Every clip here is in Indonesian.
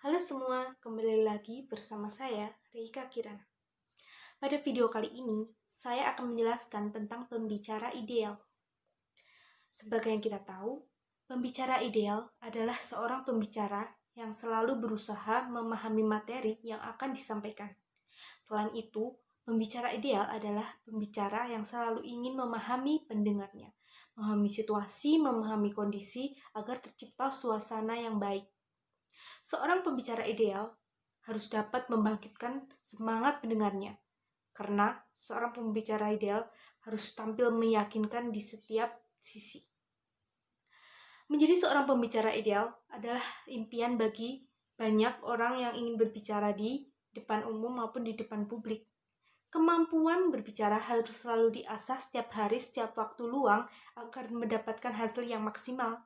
Halo semua, kembali lagi bersama saya, Reika Kirana. Pada video kali ini, saya akan menjelaskan tentang pembicara ideal. Sebagai yang kita tahu, pembicara ideal adalah seorang pembicara yang selalu berusaha memahami materi yang akan disampaikan. Selain itu, pembicara ideal adalah pembicara yang selalu ingin memahami pendengarnya, memahami situasi, memahami kondisi agar tercipta suasana yang baik. Seorang pembicara ideal harus dapat membangkitkan semangat pendengarnya, karena seorang pembicara ideal harus tampil meyakinkan di setiap sisi. Menjadi seorang pembicara ideal adalah impian bagi banyak orang yang ingin berbicara di depan umum maupun di depan publik. Kemampuan berbicara harus selalu diasah setiap hari, setiap waktu luang agar mendapatkan hasil yang maksimal.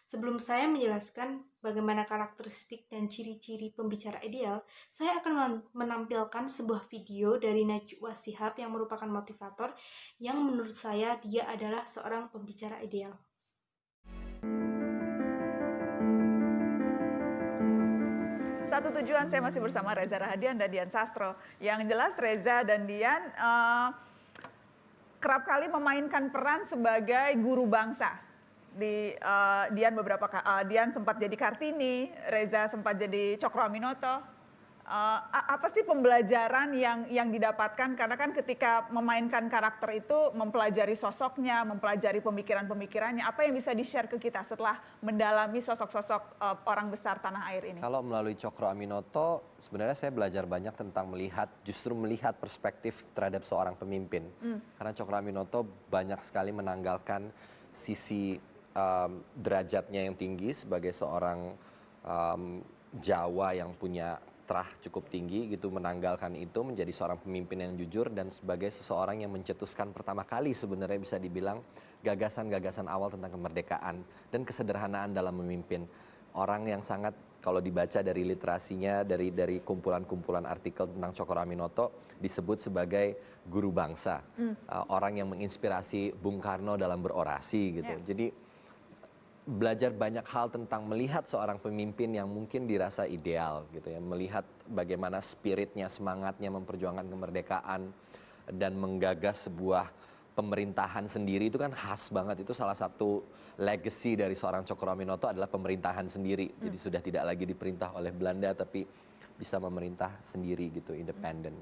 Sebelum saya menjelaskan bagaimana karakteristik dan ciri-ciri pembicara ideal, saya akan menampilkan sebuah video dari Najwa Shihab yang merupakan motivator yang menurut saya dia adalah seorang pembicara ideal. Satu tujuan saya masih bersama Reza Rahadian dan Dian Sastro. Yang jelas Reza dan Dian kerap kali memainkan peran sebagai guru bangsa. Dian sempat jadi Kartini, Reza sempat jadi Cokro Aminoto. Apa sih pembelajaran yang didapatkan? Karena kan ketika memainkan karakter itu mempelajari sosoknya, mempelajari pemikiran-pemikirannya. Apa yang bisa di-share ke kita setelah mendalami sosok-sosok orang besar tanah air ini? Kalau melalui Cokro Aminoto, sebenarnya saya belajar banyak tentang justru melihat perspektif terhadap seorang pemimpin. Karena Cokro Aminoto banyak sekali menanggalkan sisi derajatnya yang tinggi sebagai seorang Jawa yang punya terah cukup tinggi gitu, menanggalkan itu menjadi seorang pemimpin yang jujur dan sebagai seseorang yang mencetuskan pertama kali sebenarnya bisa dibilang gagasan-gagasan awal tentang kemerdekaan dan kesederhanaan dalam memimpin. Orang yang sangat, kalau dibaca dari literasinya, dari kumpulan-kumpulan artikel tentang Cokro Aminoto, disebut sebagai guru bangsa. Orang yang menginspirasi Bung Karno dalam berorasi gitu. Jadi belajar banyak hal tentang melihat seorang pemimpin yang mungkin dirasa ideal gitu ya, melihat bagaimana spiritnya, semangatnya memperjuangkan kemerdekaan dan menggagas sebuah pemerintahan sendiri. Itu kan khas banget, itu salah satu legacy dari seorang Cokro Aminoto adalah pemerintahan sendiri. Jadi sudah tidak lagi diperintah oleh Belanda tapi bisa memerintah sendiri gitu, independen.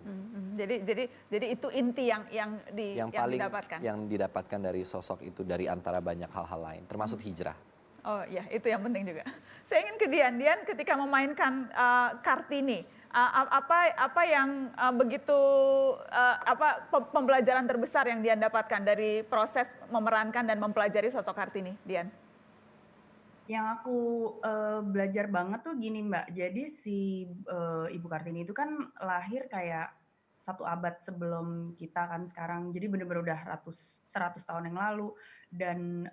Jadi itu inti yang didapatkan. Yang didapatkan dari sosok itu, dari antara banyak hal-hal lain, termasuk hijrah. Oh ya, itu yang penting juga. Saya ingin ke Dian. Dian ketika memainkan Kartini, apa yang begitu pembelajaran terbesar yang Dian dapatkan dari proses memerankan dan mempelajari sosok Kartini, Dian? Yang aku belajar banget tuh gini Mbak, jadi si Ibu Kartini itu kan lahir kayak 1 abad sebelum kita kan sekarang, jadi bener-bener udah 100 tahun yang lalu dan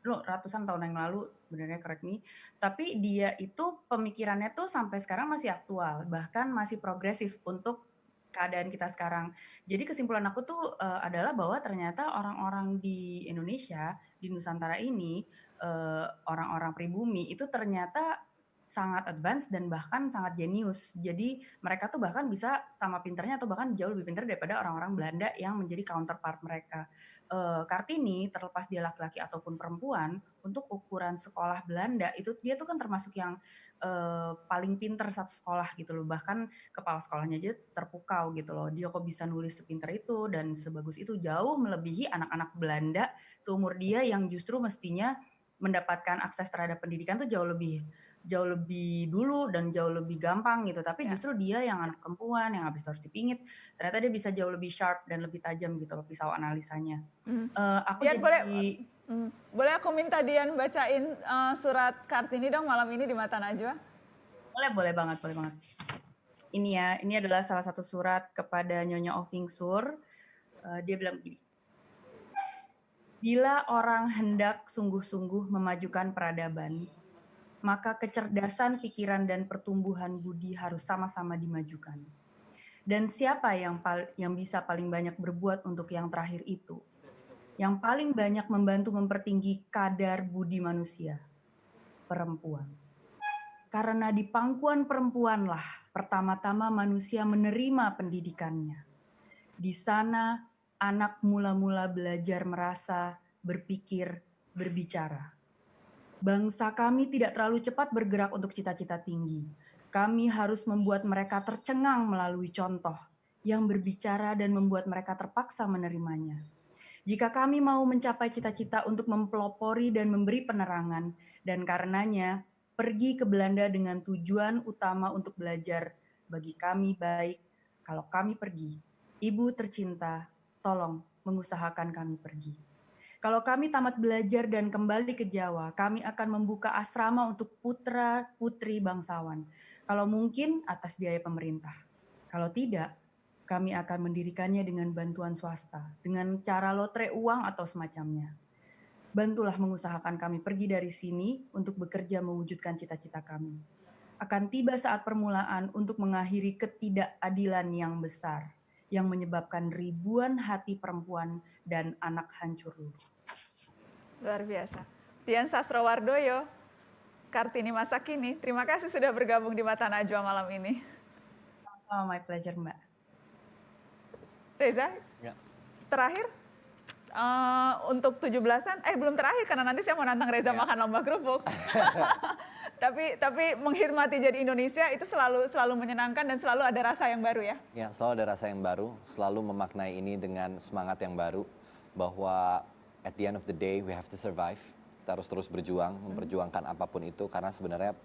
ratusan tahun yang lalu sebenarnya, correct me. Tapi dia itu pemikirannya tuh sampai sekarang masih aktual, bahkan masih progresif untuk keadaan kita sekarang. Jadi kesimpulan aku tuh adalah bahwa ternyata orang-orang di Indonesia, di Nusantara ini, orang-orang pribumi itu ternyata sangat advance dan bahkan sangat jenius. Jadi mereka tuh bahkan bisa sama pinternya atau bahkan jauh lebih pintar daripada orang-orang Belanda yang menjadi counterpart mereka. Kartini, terlepas dia laki-laki ataupun perempuan, untuk ukuran sekolah Belanda itu dia tuh kan termasuk yang paling pinter satu sekolah gitu loh. Bahkan kepala sekolahnya aja terpukau gitu loh. Dia kok bisa nulis sepinter itu dan sebagus itu, jauh melebihi anak-anak Belanda seumur dia yang justru mestinya mendapatkan akses terhadap pendidikan tuh jauh lebih dulu dan jauh lebih gampang gitu. Tapi justru dia yang anak perempuan yang habis itu harus dipingit, ternyata dia bisa jauh lebih sharp dan lebih tajam gitu loh pisau analisanya. Aku Dian, jadi boleh aku minta Dian bacain surat Kartini dong malam ini di Mata Najwa? boleh banget. Ini ya, ini adalah salah satu surat kepada Nyonya Oving Sur. Dia bilang begini. Bila orang hendak sungguh-sungguh memajukan peradaban, maka kecerdasan pikiran dan pertumbuhan budi harus sama-sama dimajukan. Dan siapa yang bisa paling banyak berbuat untuk yang terakhir itu? Yang paling banyak membantu mempertinggi kadar budi manusia? Perempuan. karena di pangkuan perempuanlah pertama-tama manusia menerima pendidikannya. Di sana anak mula-mula belajar merasa, berpikir, berbicara. Bangsa kami tidak terlalu cepat bergerak untuk cita-cita tinggi. Kami harus membuat mereka tercengang melalui contoh yang berbicara dan membuat mereka terpaksa menerimanya. Jika kami mau mencapai cita-cita untuk mempelopori dan memberi penerangan, dan karenanya pergi ke Belanda dengan tujuan utama untuk belajar, bagi kami baik kalau kami pergi. Ibu tercinta, tolong mengusahakan kami pergi. Kalau kami tamat belajar dan kembali ke Jawa, kami akan membuka asrama untuk putra-putri bangsawan. Kalau mungkin atas biaya pemerintah. Kalau tidak, kami akan mendirikannya dengan bantuan swasta, dengan cara lotre uang atau semacamnya. Bantulah mengusahakan kami pergi dari sini untuk bekerja mewujudkan cita-cita kami. Akan tiba saat permulaan untuk mengakhiri ketidakadilan yang besar, yang menyebabkan ribuan hati perempuan dan anak hancur luka. Luar biasa. Dian Sastrowardoyo, Kartini masa kini, terima kasih sudah bergabung di Mata Najwa malam ini. Oh, my pleasure, Mbak. Reza, Ya. terakhir untuk 17-an, belum terakhir karena nanti saya mau nantang Reza makan lomba kerupuk. Tapi menghormati jadi Indonesia itu selalu menyenangkan dan selalu ada rasa yang baru ya. Ya, selalu ada rasa yang baru, selalu memaknai ini dengan semangat yang baru, bahwa at the end of the day we have to survive. Kita harus terus berjuang, memperjuangkan apapun itu, karena sebenarnya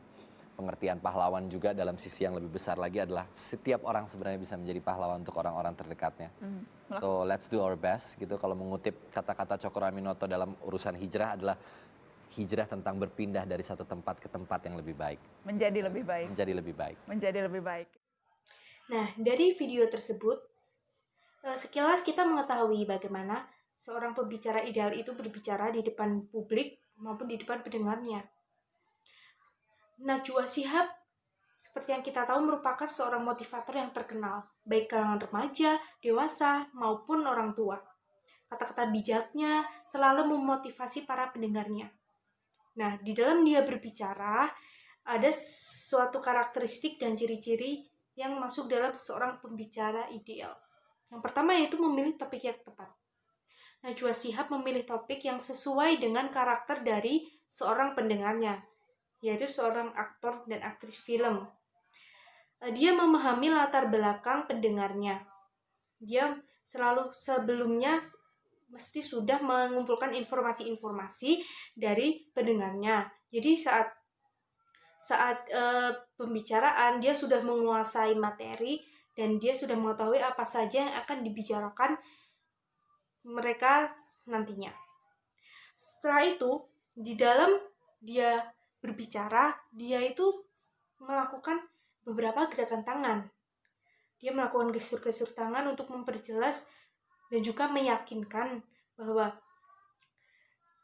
pengertian pahlawan juga dalam sisi yang lebih besar lagi adalah setiap orang sebenarnya bisa menjadi pahlawan untuk orang-orang terdekatnya. So let's do our best gitu. Kalau mengutip kata-kata Cokro Aminoto dalam urusan hijrah adalah hijrah tentang berpindah dari satu tempat ke tempat yang lebih baik. Menjadi lebih baik. Menjadi lebih baik. Menjadi lebih baik. Nah, dari video tersebut, sekilas kita mengetahui bagaimana seorang pembicara ideal itu berbicara di depan publik maupun di depan pendengarnya. Najwa Shihab, seperti yang kita tahu, merupakan seorang motivator yang terkenal, baik kalangan remaja, dewasa, maupun orang tua. Kata-kata bijaknya selalu memotivasi para pendengarnya. Nah, di dalam dia berbicara, ada suatu karakteristik dan ciri-ciri yang masuk dalam seorang pembicara ideal. Yang pertama yaitu memilih topik yang tepat. Najwa Shihab memilih topik yang sesuai dengan karakter dari seorang pendengarnya, yaitu seorang aktor dan aktris film. Dia memahami latar belakang pendengarnya. Dia selalu sebelumnya mesti sudah mengumpulkan informasi-informasi dari pendengarnya. Jadi saat pembicaraan dia sudah menguasai materi dan dia sudah mengetahui apa saja yang akan dibicarakan mereka nantinya. Setelah itu, di dalam dia berbicara, dia itu melakukan beberapa gerakan tangan. Dia melakukan gestur-gestur tangan untuk memperjelas dan juga meyakinkan bahwa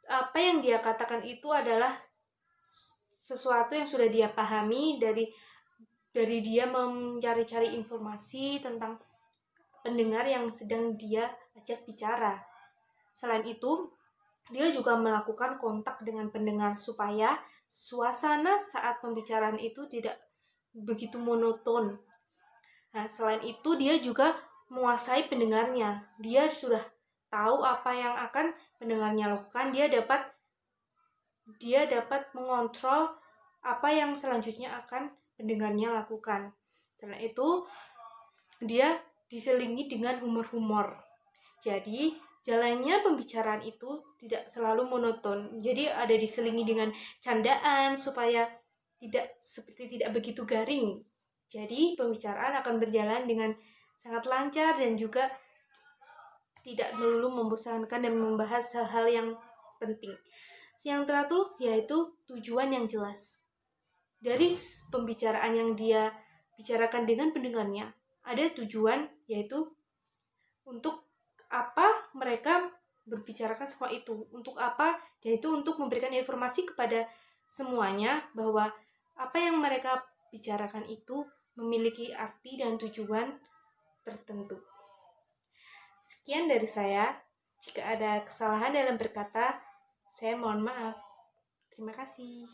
apa yang dia katakan itu adalah sesuatu yang sudah dia pahami dari dia mencari-cari informasi tentang pendengar yang sedang dia ajak bicara. Selain itu, dia juga melakukan kontak dengan pendengar supaya suasana saat pembicaraan itu tidak begitu monoton. Nah, selain itu dia juga menguasai pendengarnya. Dia sudah tahu apa yang akan pendengarnya lakukan. Dia dapat mengontrol apa yang selanjutnya akan pendengarnya lakukan. Karena itu dia diselingi dengan humor-humor. Jadi jalannya pembicaraan itu tidak selalu monoton. Jadi ada diselingi dengan candaan supaya tidak begitu garing. Jadi pembicaraan akan berjalan dengan sangat lancar dan juga tidak melulu membosankan dan membahas hal-hal yang penting. Yang teratur yaitu tujuan yang jelas. Dari pembicaraan yang dia bicarakan dengan pendengarnya, ada tujuan yaitu untuk apa mereka berbicarakan semua itu. Untuk apa? Yaitu untuk memberikan informasi kepada semuanya bahwa apa yang mereka bicarakan itu memiliki arti dan tujuan tertentu. Sekian dari saya. Jika ada kesalahan dalam berkata, saya mohon maaf. Terima kasih.